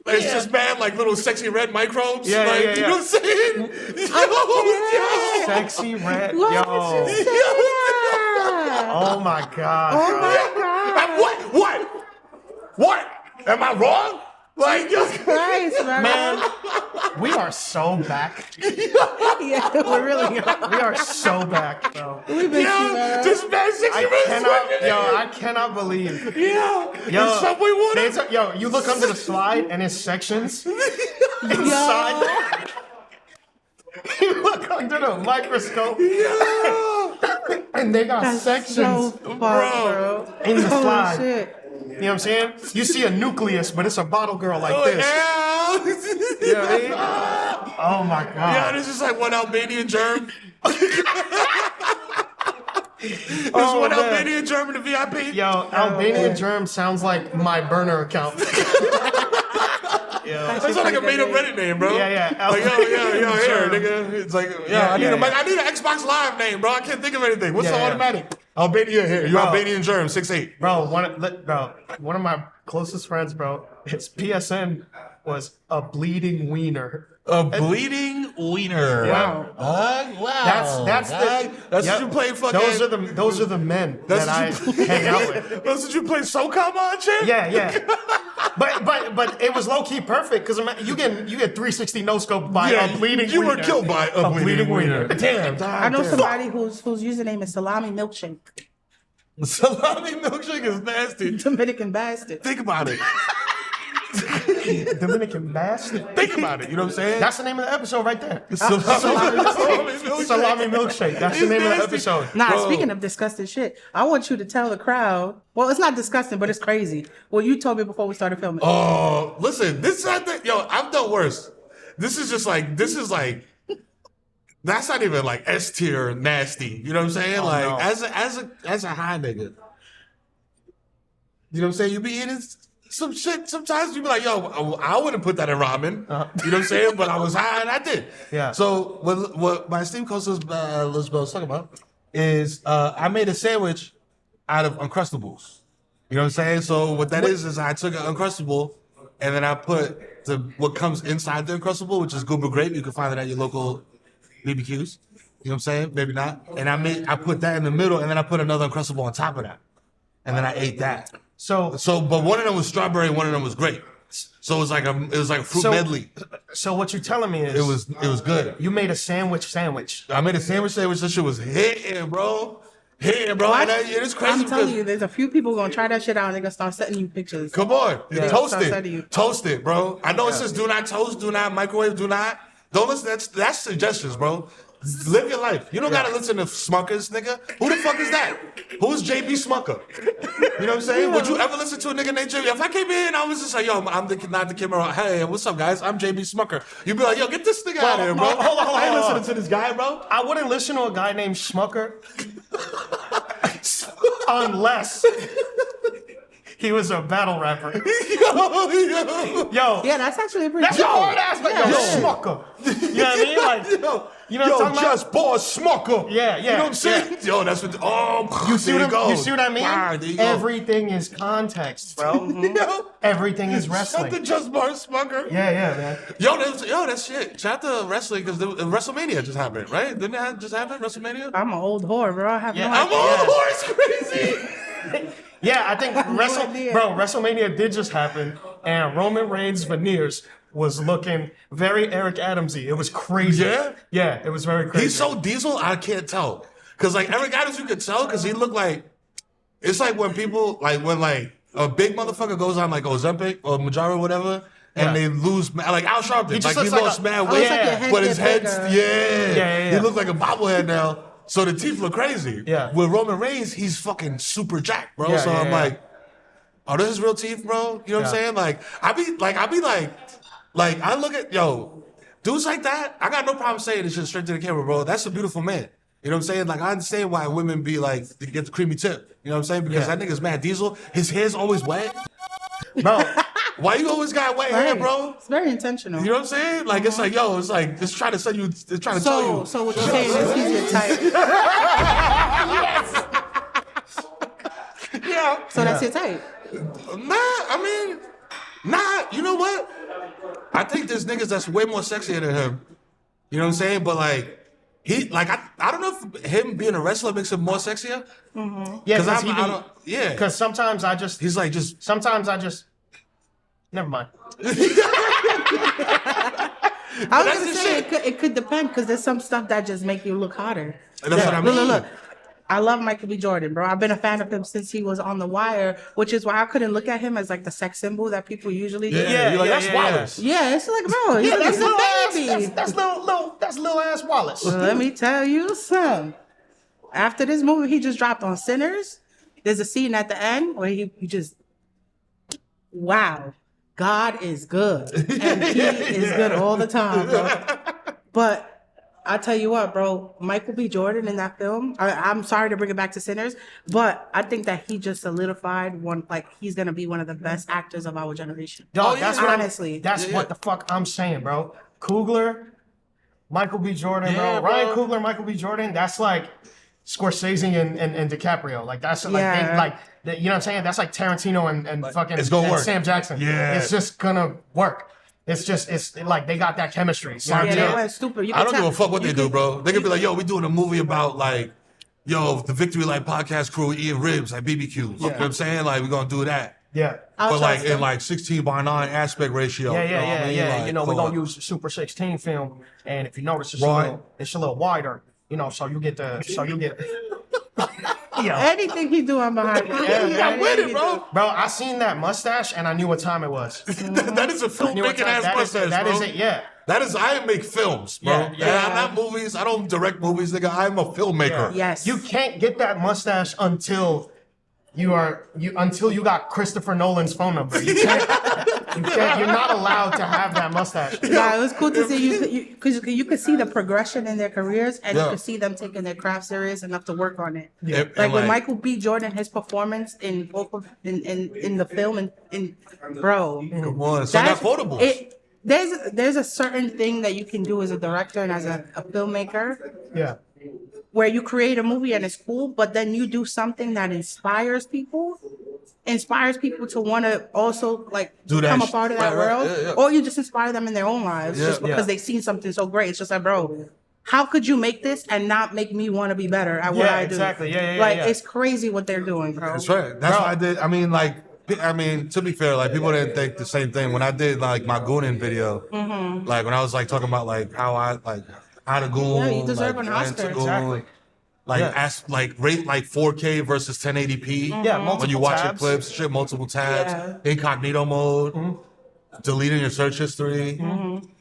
It's just bad, like little sexy red microbes. Yeah, like, yeah. You know what I'm saying? Yo. Sexy red. Why Yo. would you say that? Oh my God. Oh bro. my God. What? Am I wrong? Like, Christ, bro. Man, we are so back. Yeah, we're really We are so back, bro. We miss you, man. just bad 60 I cannot believe. Yo, Yo, Subway water. yo, you look under the slide and it's sections inside. You look under the microscope Yo. and they got That's sections so fun, bro. in the Holy slide. shit. You know what I'm saying? You see a nucleus, but it's a bottle girl like this. Yeah. You know what I mean? Oh my Yo, God. this is like one Albanian germ. There's one man. Albanian germ in the VIP. Yo, Albanian germ sounds like my burner account. That That's not like a made up Reddit name, bro. Yeah. Like, yo, here, Germ. nigga. It's like, Yeah, I need yeah. I need an Xbox Live name, bro. I can't think of anything. What's the Yeah. automatic? Albania here. You Bro. Albanian Germ, 6'8". Bro, one of my closest friends, bro, his PSN was a bleeding wiener. A bleeding wiener. Wow. Wow. That's what you play fucking. Those are the men that I what you hang out with. That's what you play SoCom on, shit? Yeah. But it was low key perfect because you get 360 no scope by a bleeding You wiener. were killed by a bleeding wiener. Damn. I know somebody whose username is Salami Milkshake. Salami milkshake is nasty. Dominican bastard. Think about it. Dominican bastard. Think about it. You know what I'm saying? That's the name of the episode right there. Salami milkshake. Salami milkshake. That's the It's name of the nasty. episode. Nah, Bro. speaking of disgusting shit, I want you to tell the crowd. Well, it's not disgusting, but it's crazy. Well, you told me before we started filming. Oh, listen. This is I've done worse. This is that's not even like S tier nasty. You know what I'm saying? No. As a high nigga. You know what I'm saying? You be eating some shit. Sometimes you be like, yo, I wouldn't put that in ramen. You know what I'm saying? But I was high and I did. Yeah. So what my esteemed co-host Lizbel was talking about is I made a sandwich out of Uncrustables. You know what I'm saying? So what that is I took an Uncrustable and then I put what comes inside the Uncrustable, which is goober grape. You can find it at your local BBQs. You know what I'm saying? Maybe not. And I put that in the middle and then I put another Uncrustable on top of that. And then I ate that. So, but one of them was strawberry, one of them was grape. So it was like a fruit medley. So what you're telling me is It was good. you made a sandwich. I made a sandwich. That shit was hitting, bro. And it's crazy. I'm telling because- you, there's a few people gonna try that shit out and they're gonna start sending you pictures. Come on, toast Stop sending you. it, bro. I know it says do not toast, do not microwave, do not. Don't listen. That's suggestions, bro. Live your life. You don't gotta listen to Smuckers, nigga. Who the fuck is that? Who's JB Smucker? You know what I'm saying? Would you ever listen to a nigga named JB? If I came in and I was just like, yo, I'm not the kid Mero. Hey, what's up, guys? I'm JB Smucker. You'd be like, yo, get this nigga out of here, bro. hold on, I ain't hold on. listening to this guy, bro. I wouldn't listen to a guy named Schmucker unless he was a battle rapper. Yo. Yeah, that's actually a pretty. That's a hard ass, but yo, Schmucker. You know what I mean? Like, you know what I'm talking just boss Smucker. Yeah. You know what I'm saying? Yo, that's what. You see there what, you see what I mean? Wow, there you go. Everything is context, bro. Yo, Everything is wrestling. Shut the just boss Smucker. Yeah, man. Yo, that's shit. Shout out to wrestling because WrestleMania just happened, right? Didn't that just happen? WrestleMania? I'm an old whore, bro. I have no I'm idea. all horse crazy. Yeah, I think idea. WrestleMania did just happen, and Roman Reigns' veneers was looking very Eric Adamsy. It was crazy. Yeah? It was very crazy. He's so diesel, I can't tell. Cause like Eric Adams, you could tell because he looked like it's like when people when a big motherfucker goes on like Ozempic or Mounjaro or whatever. And they lose, like Al Sharpton, He just he looks like lost a- mad Oh, weight, it's like your head but his get head's, bigger. he looks like a bobblehead now. So the teeth look crazy. Yeah. With Roman Reigns, he's fucking super jacked, bro. Yeah, so yeah, I'm yeah. like, are those his real teeth, bro? You know what I'm Yeah. saying? Like, I be like, I look at, dudes like that, I got no problem saying this shit straight to the camera, bro. That's a beautiful man. You know what I'm saying? Like, I understand why women be like, they get the creamy tip. You know what I'm saying? Because Yeah. that nigga's mad diesel. His hair's always wet. Bro, Why you always got wet hair, bro? It's very intentional. You know what I'm saying? Like, it's like, it's trying to send you, it's trying to tell you. So what you're saying is he's your type. Yeah. So that's your type. Nah, you know what? I think there's niggas that's way more sexier than him. You know what I'm saying? But like, I don't know if him being a wrestler makes him more sexier. yeah, Because because sometimes I just, he's like just. never mind. I was that's gonna the say shit. it could depend because there's some stuff that just make you look hotter. And that's what I mean. Look. I love Michael B. Jordan, bro. I've been a fan of him since he was on The Wire, which is why I couldn't look at him as like the sex symbol that people usually do. Yeah, you're like, that's yeah. Wallace. Yeah, it's like, bro, he's, That's he's little a ass, baby. that's little ass Wallace. Let me tell you something. After this movie he just dropped on Sinners, there's a scene at the end where he just, wow, God is good. And he is good all the time, bro. But I tell you what, bro, Michael B. Jordan in that film. I'm sorry to bring it back to Sinners, but I think that he just solidified he's gonna be one of the best actors of our generation. Dog, that's what honestly. That's what the fuck I'm saying, bro. Coogler, Michael B. Jordan, Yeah, bro. Ryan bro. Coogler, Michael B. Jordan. That's like Scorsese and DiCaprio. Like that's like Yeah. you know what I'm saying? That's like Tarantino and fucking it's gonna and work. Sam Jackson. Yeah. It's just gonna work. It's like they got that chemistry. You know what I'm Yeah, saying? they went stupid. You I can don't tell- give a fuck what you they do, can- bro. They could be like, yo, we doing a movie about like, yo, the Victory Light podcast crew eating ribs at BBQs. You know what I'm saying? Like, we're gonna do that. Yeah. I'll But like trust in them. like 16:9 aspect ratio. Yeah, you know what I mean? Like, You know, we're come gonna on. use Super 16 film, and if you notice, Right. it's a little wider. You know, so you get. Yeah. Anything he do, I'm behind it. I'm with it, bro. Bro, I seen that mustache and I knew what time it was. That is a I knew what filmmaking time- ass mustache, that bro. is it, yeah. That is, I make films, bro. Yeah, yeah. I'm not movies. I don't direct movies, nigga. I'm a filmmaker. Yes. You can't get that mustache until you got Christopher Nolan's phone number. You can't, you're not allowed to have that mustache. Yeah, it was cool to see you because you could see the progression in their careers, and you Yeah. could see them taking their craft serious enough to work on it. And Like with Michael B. Jordan, his performance in both of in the film and in bro, Come on. So that quotables. There's a certain thing that you can do as a director and as a filmmaker Yeah. where you create a movie and it's cool, but then you do something that inspires people to want to also like Do that become a shit. part of that Right, right. world, Yeah, yeah. or you just inspire them in their own lives just Yeah. because Yeah. they've seen something so great. It's just like, bro, how could you make this and not make me want to be better at what Yeah, I do? exactly. Yeah, like yeah. it's crazy what they're doing, bro. That's right. That's Bro. what I did. I mean, to be fair, like people didn't think the same thing when I did like my gooning video. Mm-hmm. Like when I was like talking about like how to goon. Yeah, you deserve like, an when to Oscar. goon, Exactly. Like Yeah. rate like 4K versus 1080p. Mm-hmm. Yeah, When multiple you watch your tabs. clips, shit, multiple tabs, Yeah. incognito mode, deleting your search history.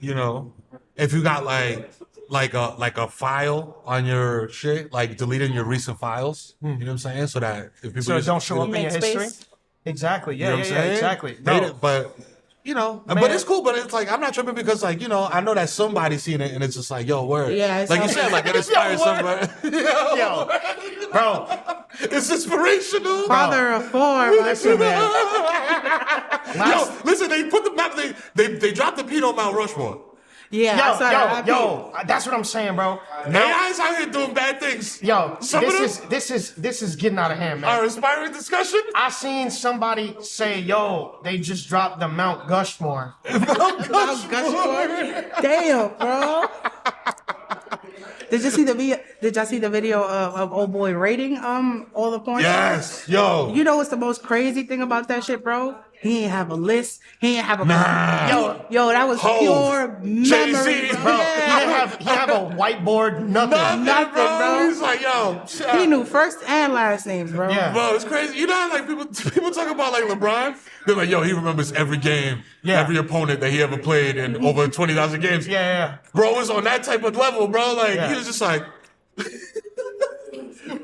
You know, if you got like a file on your shit, like deleting your recent files. You know what I'm saying? So that if people So it just- don't show up in Make your space. history? Exactly. you Yeah, know what I'm yeah, saying? exactly. They No. did- but you know, but Man. it's cool. But it's like I'm not tripping because like I know that somebody's seen it and it's just like yo, word. Yeah, it's like you not- said, like it inspires Yo, word. somebody. Yo, Bro, it's inspirational. Father of four, listen, man. Yo, listen, they put the map. They dropped the Pinot Mount Rushmore. yeah, I saw that. Yo, that's what I'm saying, bro. AI's out here doing bad things. Yo, Some of them this is getting out of hand, man. are inspiring discussion. I seen somebody say, "Yo, they just dropped the Mount Gushmore." Damn, bro. Did you see the video? Did y'all see the video of old boy rating all the porn? Yes, yo. You know what's the most crazy thing about that shit, bro? He ain't have a list. He ain't have a Nah. Yo, that was Hov. pure memory, Jay-Z, bro. Bro, Yeah. he have a whiteboard, nothing. Nothing, bro. bro. He's like, yo, He knew first and last names, bro. Yeah. bro, it's crazy. You know how like people talk about like LeBron? They're like, yo, he remembers every game, Yeah. every opponent that he ever played in over 20,000 games. Yeah. Bro was on that type of level, bro. Like Yeah. he was just like,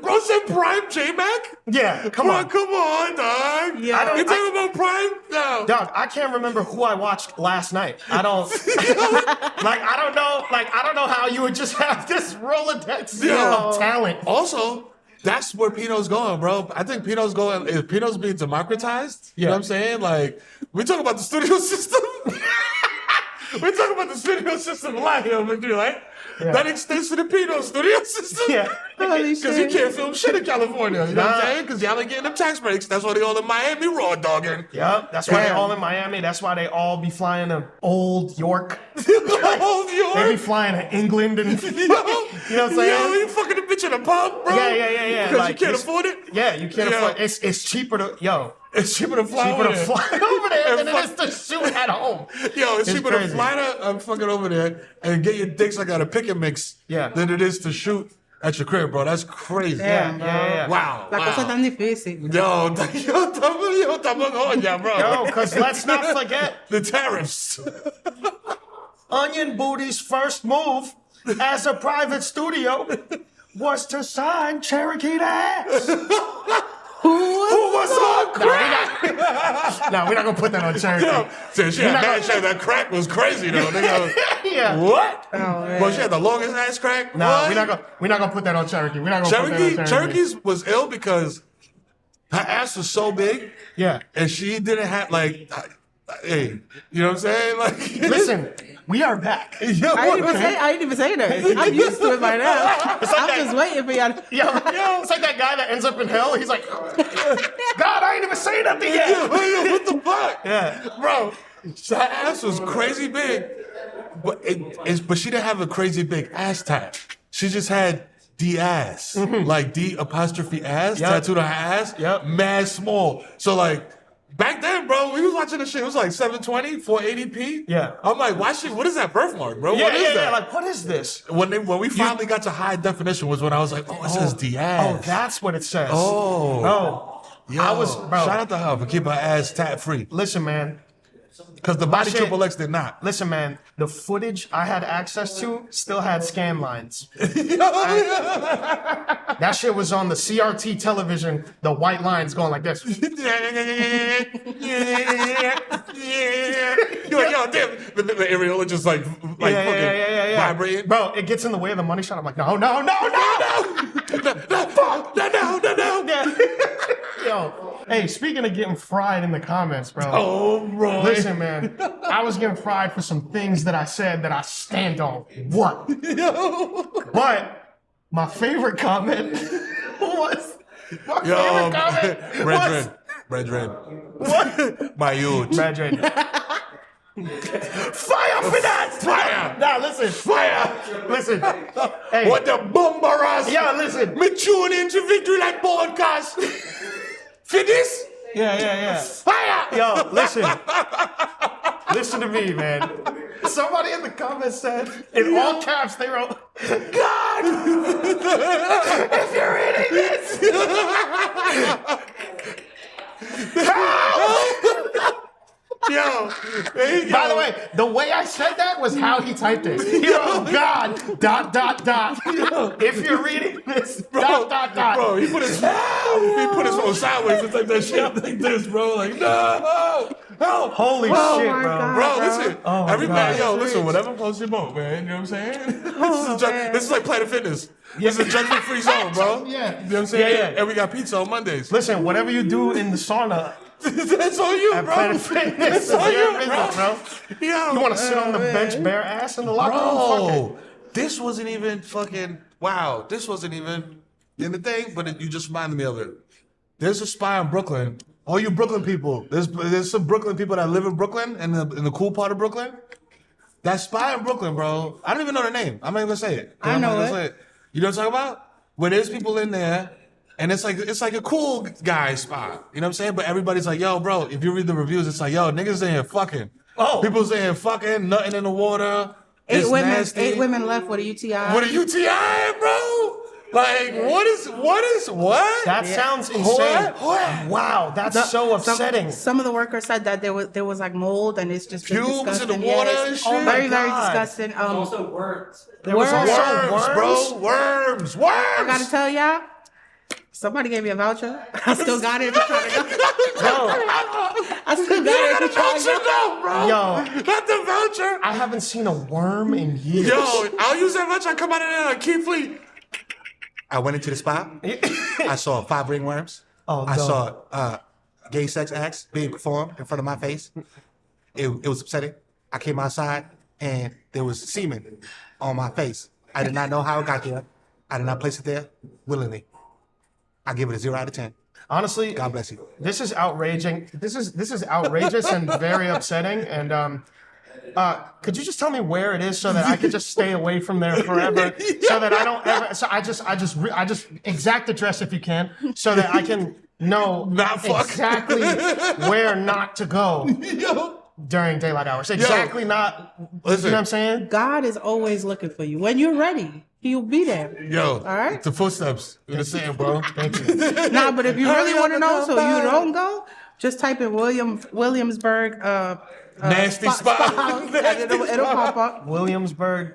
bro said Prime J-Mac? Yeah, come Bro, on. come on, dog. Yeah. I don't- You talking about Prime? No. Dog, I can't remember who I watched last night. I don't I don't know how you would just have this Rolodex of talent. Also, that's where Pinot's going, bro. I think Pinot's going. If Pinot's being democratized, you know what I'm saying? Like, we talk about the studio system. we talk about the studio system a lot here, but you like that extends to the Pinot studio system. Yeah. Holy Because you shit. can't film shit in California. You know what Nah. I'm saying? Because y'all ain't getting them tax breaks. That's why they all in Miami raw dogging. Yep, that's why they Damn. all in Miami. That's why they all be flying to old York. Old York. They be flying to England and you know what I'm saying? Yo, you fucking a bitch in a pub, bro? Yeah. Because Like, you can't it's- afford it? Yeah, you can't Yeah. afford. It's cheaper to It's cheaper to fly cheaper over to there. fly over there And than it is to shoot at home. Yo, it's It's cheaper to crazy. fly to fucking over there and get your dicks like at a pick and mix Yeah. than it is to shoot at your crib, bro. That's crazy. Damn, bro. Yeah. Wow. La cosa wow. tan difícil. Yo, estamos on ya, bro. Yo, because let's not forget, The tariffs. Onion Booty's first move as a private studio was to sign Cherokee to ass. Who was was on crack. Nah, we're not gonna put that on Cherokee. Yo, so she had mad shit. That crack was crazy though. Nigga. Yeah. What? Oh, man. Bro, she had the longest ass crack. Nah, What? we're not gonna put that on Cherokee. We're not gonna put that on Cherokee. Cherokee's was ill because her ass was so big, Yeah. and she didn't have like, hey, you know what I'm saying? Like, Listen, we are back. yo, I didn't even say that. I'm used to it by now. I'm just waiting for y'all. Yo, it's like that guy that ends up in hell. He's like, God, I ain't even say nothing yet. what the fuck? Yeah. Bro, her ass was crazy big, but she didn't have a crazy big ass tat. She just had D ass, like D apostrophe ass tattooed on her ass. Yep. Mad small. So like back then, bro, we was watching the shit. It was like 720, 480p. Yeah. I'm like, what is that birthmark, bro? Yeah, What is that? yeah. Like, what is this? When we finally got to high definition was when I was like, oh, it says D Oh, ass. that's what it says. Oh. Yo, I was, bro. Shout out to her for keeping her ass tat free. Listen, man. Because the body shit- triple X did not. Listen, man. The footage I had access to still had scam lines. That shit was on the CRT television. The white lines going like this. You're like, yo, damn. The areola just like fucking vibrating. Bro, it gets in the way of the money shot. I'm like, no. No. Yeah. Yo, hey, speaking of getting fried in the comments, bro. Oh, bro. Listen, man, I was getting fried for some things that I said that I stand on. What? But my favorite comment was Brethren. What? My youth. Brethren. Fire for that! Fire! Nah, listen. Fire! Listen. Hey. What the bomberas? Yeah, listen. Me tune into Victory Light podcast. For this? Yeah. Fire! Yo, listen. Listen to me, man. Somebody in the comments said, in all caps, they wrote, God! If you're reading this! Yo. By the way, the way I said that was how he typed it. He wrote, God, ... If you're reading this, ... Bro, he put his phone sideways and like that shit like this, bro. Like, no. Holy shit, my bro. God. Bro, listen. Oh my Everybody, God. yo, listen, whatever floats your boat, man. You know what I'm saying? Oh, man. This is like Planet Fitness. This is a judgment-free zone, bro. Yeah. You know what I'm saying? Yeah. And we got pizza on Mondays. Listen, whatever you do in the sauna That's on you, at bro. Planet Fitness That's is on your you, business, bro. Yo, You want to sit on the bench bare ass in the locker room? Fuck it. bro, this wasn't even fucking, wow. This wasn't even in the thing, but you just reminded me of it. There's a spy in Brooklyn. All you Brooklyn people, there's some Brooklyn people that live in Brooklyn, in the cool part of Brooklyn. That spy in Brooklyn, bro. I don't even know their name. I'm not even gonna say it. I I'm not know gonna it. say You know what I'm talking about? Where there's people in there, and it's like a cool guy spot. You know what I'm saying? But everybody's like, yo, bro, if you read the reviews, it's like, yo, niggas in here fucking. Oh. People's in here fucking, nothing in the water. It's nasty. 8 women left with a UTI. What a UTI, bro? Like, what? That sounds insane. What? Wow, that's so upsetting. Some of the workers said that there was like mold and it's just been Fumes in disgusting. the water Yes. and shit? Oh my Very, very God. disgusting. Also worms. There was Worms. also Worms, bro. Worms. I gotta tell y'all, somebody gave me a voucher. I still got it if you're trying to go. I still You got it got if a you're trying to voucher go. though, bro. Yo. Not the voucher. I haven't seen a worm in years. Yo, I'll use that voucher. I come out of there like Keith Fleet. I went into the spa. I saw 5 ringworms. Oh, I no. saw gay sex acts being performed in front of my face. It was upsetting. I came outside and there was semen on my face. I did not know how it got there. I did not place it there willingly. I give it a 0 out of 10. Honestly, God bless you. this is outraging. This is outrageous and very upsetting. And could you just tell me where it is so that I could just stay away from there forever? So that I don't ever. So I just exact address if you can, so that I can know Not fuck. exactly where not to go Yo. during daylight hours. Exactly not. Listen. You know what I'm saying? God is always looking for you. When you're ready, He'll be there. Yo. All right. The footsteps in the sand, bro. Thank you. Nah, but if you really Hurry up want to and know, come so back. you don't go, just type in Williamsburg. Nasty spot. And it'll pop up. Williamsburg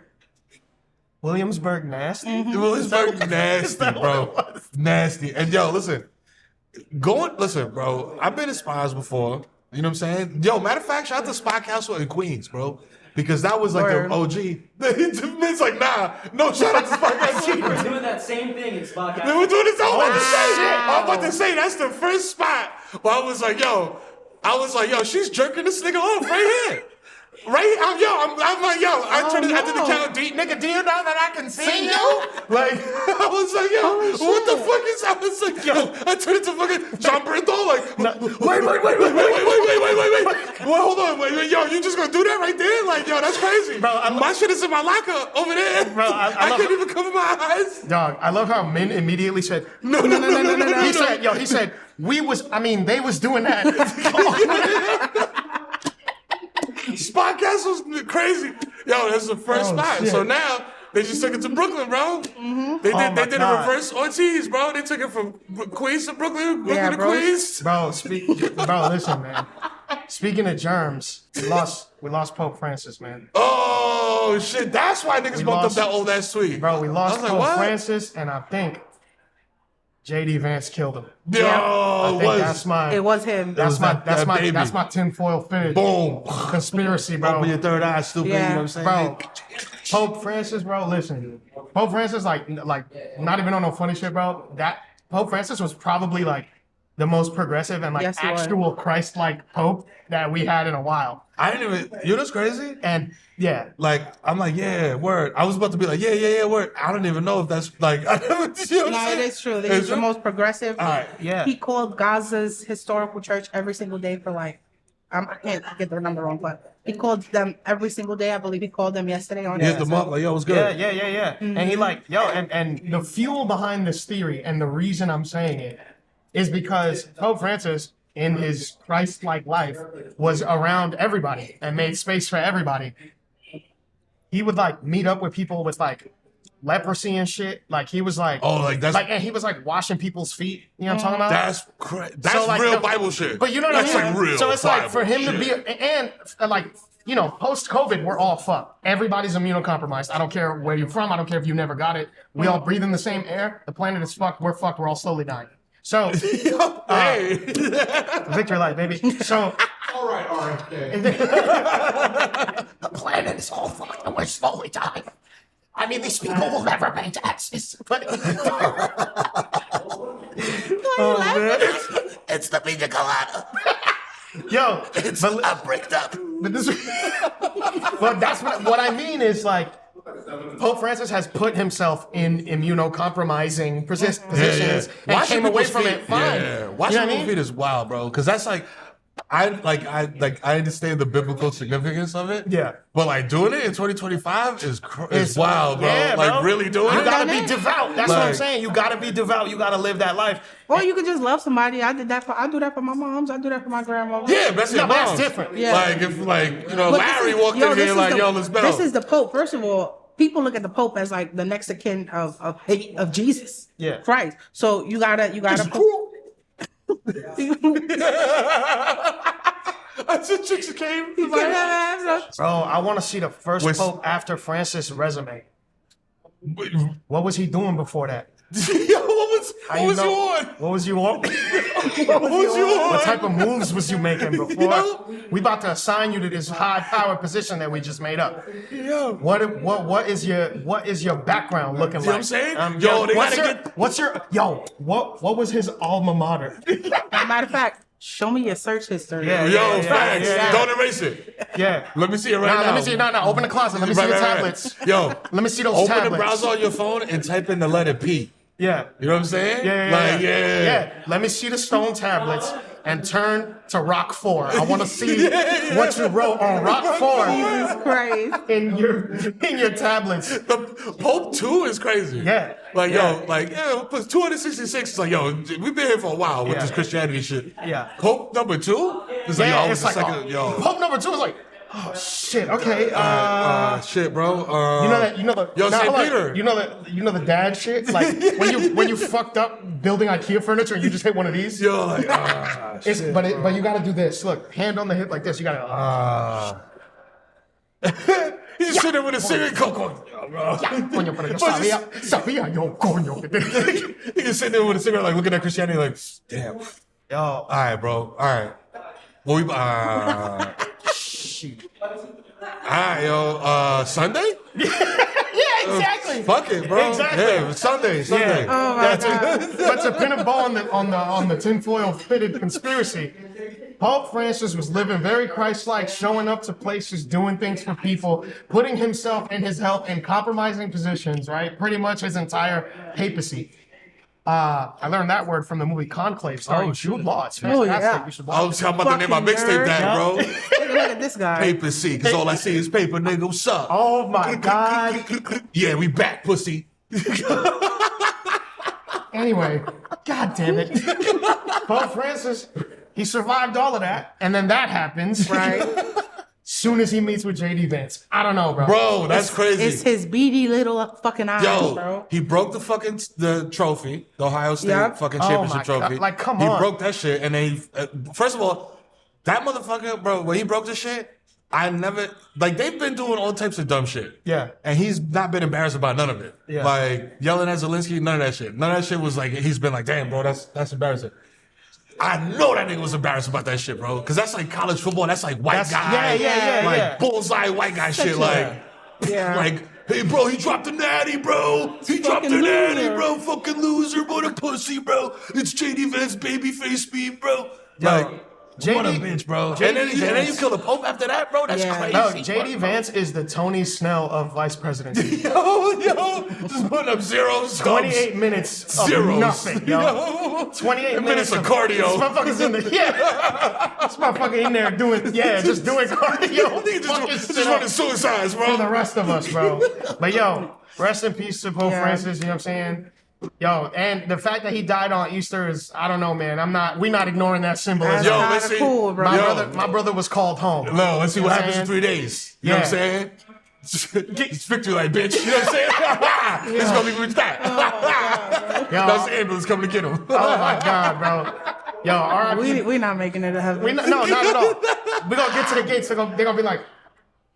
nasty. Williamsburg nasty, bro. Nasty. And yo, listen. Listen, bro. I've been in spas before. You know what I'm saying? Yo, matter of fact, shout out to Spa Castle in Queens, bro. Because that was like Word. the OG. It's like, nah, no shout out to Spa Castle. We were doing that same thing in Spa They Castle. were doing this. Oh, I'm about to say that's the first spot where I was like, yo, she's jerking this nigga off right here. Right? I'm like, yo, I turned it after the count. Nigga, do you know that I can see you? Like, I was like, yo, what the fuck is that? I was like, yo, I turned it to fucking John Brinthal. Like, wait. Well, hold on, wait, yo, you just gonna do that right there? Like, yo, that's crazy. Bro, my shit is in my locker over there. Bro, I can't even cover my eyes. Dog, I love how Min immediately said, No. He said, they was doing that. Spot Castle's crazy. Yo, that's the first spot. shit. So now they just took it to Brooklyn, bro. They Oh, my did a God. reverse Ortiz, bro. They took it from Queens to Brooklyn, Brooklyn to bro. Queens. Bro, listen, man. Speaking of germs, we lost Pope Francis, man. Oh shit, that's why niggas bumped up lost- that old ass tweet. Bro, we lost I was like, Pope what? Francis, and I think JD Vance killed him. Yo, I think was that's my It was him. that's my that baby. that's my tinfoil finish. Boom. Conspiracy, bro. Open your third eye, stupid. Yeah. You know what I'm saying? Bro, Pope Francis, bro, listen. Pope Francis, like, not even on no funny shit, bro. That Pope Francis was probably like the most progressive and like Yes, he was. actual Christ-like Pope that we had in a while. I didn't even. You know what's crazy? And yeah, Like, I'm like, yeah, word. I was about to be like, yeah, word. I don't even know if that's like, I never, you know what I'm No, it saying? is true. Is He's the it? most progressive. All right. yeah. He called Gaza's historical church every single day for like, I can't get the number wrong, but he called them every single day. I believe he called them yesterday on He hit them up like, yo, what's good? Yeah. And he like, and the fuel behind this theory and the reason I'm saying it is because Pope Francis in his Christ-like life was around everybody and made space for everybody. He would like meet up with people with like leprosy and shit. Like he was like, Oh, like that's and he was like washing people's feet. You know what I'm talking about? that's So, like, real the- Bible shit. But you know what that's I mean? like real. So it's like for him Bible to shit. be, and like, you know, post-COVID, we're all fucked. Everybody's immunocompromised. I don't care where you're from. I don't care if you never got it. We all breathe in the same air. The planet is fucked. We're fucked. We're all slowly dying. So, Hey. Victor life, baby. So, All right, RFK. the planet is all fucked and we're slowly dying. I mean, these people will never pay taxes. But It's the pina colada. yo, I'm bricked up. but this, but that's what I mean is like, Pope Francis has put himself in immunocompromising positions and Watching came away people's from feet- it fine. Yeah, watching You know what I people's mean? feet is wild, bro. Because that's like, I understand the biblical significance of it. Yeah. But like doing it in 2025 is It's wild, bro. yeah, like bro. really doing You it. gotta done be it. devout. That's what I'm Like- saying. You gotta be devout. You gotta live that life. Or you could just love somebody. I do that for my moms. I do that for my grandma. Yeah, that's No, your but that's mom. different. Yeah. Like if like you know But Larry this is- walked in this here is like the- yo, Lizbel. This is the Pope. First of all, people look at the Pope as like the next of kin of Jesus. Yeah. Christ. So you gotta That's what chicks came. You gotta have- Bro, I want to see the first Which- Pope after Francis resume. What was he doing before that? Yo, what How was know- you on? What was you on? What was you on? What type of moves was you making before? Yo. We about to assign you to this high power position that we just made up. Yo. What is your background looking See what like? I'm saying? Yo, they gotta what was his alma mater? Matter of fact, show me your search history. Yeah. Yo, facts. yeah. Don't erase it. Yeah. Let me see it right Nah, now. let me see. No, open the closet. Let me see the tablets. Yo, Let me see those open tablets. the browser on your phone and type in the letter P. Yeah. You know what I'm saying? Yeah. Let me see the stone tablets and turn to Rock 4. I want to see what you wrote on Rock 4 Jesus Christ. in your tablets. The Pope 2 is crazy. Yeah. Like, Yeah. yo, like, yeah, 266 is like, yo, we've been here for a while with Yeah. this Christianity shit. Yeah. Pope number 2 is like, yo, it's the like second, yo. Pope number 2 is like, oh shit. Okay. Shit, bro. You know the Yo, nah, St. hold on. Peter. You know the dad shit? Like when you fucked up building IKEA furniture and you just hit one of these? Yo, like, shit, But you gotta do this. Look, hand on the hip like this. You gotta He's sitting there with a cigarette, coño, bro. Coño, pero yo But just- sabía yo, coño. He just sitting there with a cigarette, like looking at Christianity, like, damn. Yo, All right, bro. All right. Well, we shit. all right, yo. Sunday? Yeah, exactly. Fuck it, bro. Exactly. Yeah, Sunday. Yeah. Oh my God. But to pin a bow on the tinfoil fitted conspiracy, Pope Francis was living very Christ-like, showing up to places, doing things for people, putting himself and his health in compromising positions, right? Pretty much his entire papacy. I learned that word from the movie Conclave, starring Jude Law. It's fantastic. yeah. You should I watch was about to name my Fucking mixtape nerd. that, bro. Look at this guy. Paper C, because all I see is paper, nigga. What's up? Oh my God. Yeah, we back, pussy. Anyway, God damn it. Pope Francis, he survived all of that. And then that happens. Right. Soon as he meets with JD Vance. I don't know, bro. Bro, that's crazy. It's his beady little fucking eyes, Yo, bro. he broke the trophy, the Ohio State Yep. fucking Oh championship my trophy. God, like, come he on. broke that shit, and then first of all, that motherfucker, bro, when he broke this shit, I never they've been doing all types of dumb shit. Yeah. And he's not been embarrassed about none of it. Yeah. Like yelling at Zelensky, none of that shit. None of that shit was like he's been like, damn, bro, that's embarrassing. I know that nigga was embarrassed about that shit, bro. Cause that's like college football. That's like white guy. yeah, Like yeah. bullseye white guy shit. Like, Yeah. like, hey, bro, he dropped a natty, bro. He dropped a fucking natty, loser. bro. Fucking loser, what a pussy, bro. It's JD Vance, babyface speed, bro. Yo, Like, what a JD bitch, bro. JD And then you Vance- kill the Pope after that, bro. That's Yeah. crazy. No, JD Vance is the Tony Snell of vice presidency. Yo, just putting up zeros. 28 minutes of Zeros. nothing, yo. 28 minutes of cardio. This motherfucker's in the, this motherfucker in there just doing cardio. Nigga Fucking just shit running up suicides, for the bro. rest of us, bro. But yo, rest in peace to Pope Yeah. Francis, you know what I'm saying? Yo, and the fact that he died on Easter is, I don't know, man. we're not ignoring that symbolism. Yo, Kinda let's see. cool, bro. My brother was called home. No, let's see what You know happens in saying? 3 days. You know what I'm saying? It's victory like, bitch. You know what I'm saying? It's gonna be with that. Yo, That's the ambulance coming to get him. oh my God, bro. Yo, R.I.P. We not making it to heaven. No, not at all. We're gonna get to the gates. They're gonna be like,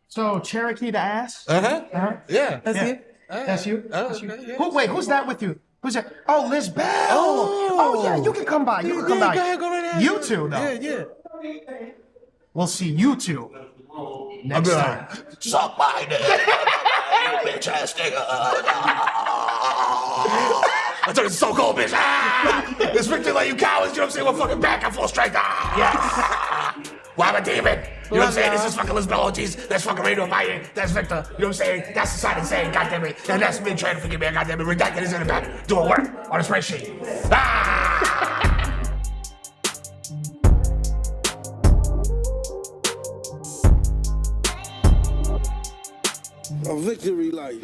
so Cherokee the ass? Uh-huh. Yeah. That's Yeah. it. That's you? That's you? okay, yeah. Wait, who's that with you? Who's that? Oh, Lizbel. Oh, yeah, you can come by. You can come by. Go ahead, go right ahead. You two, though. Yeah. We'll see you two I'll next be time. like, Suck my dick. You bitch ass nigga. I told you so cold, bitch. Ah! It's victory like you cowards. You know what I'm saying? We're fucking back and full strength. Ah! Yes. Well, I'm a demon. You know what I'm Love saying? y'all. This is fucking Lizbel OGs. That's fucking Rainey Biden. That's Victor. You know what I'm saying? That's society saying, goddamn it. And that's me trying to forgive me. Goddamn it. Redacted is in the back. Doing work on a spreadsheet. Ah! A victory light.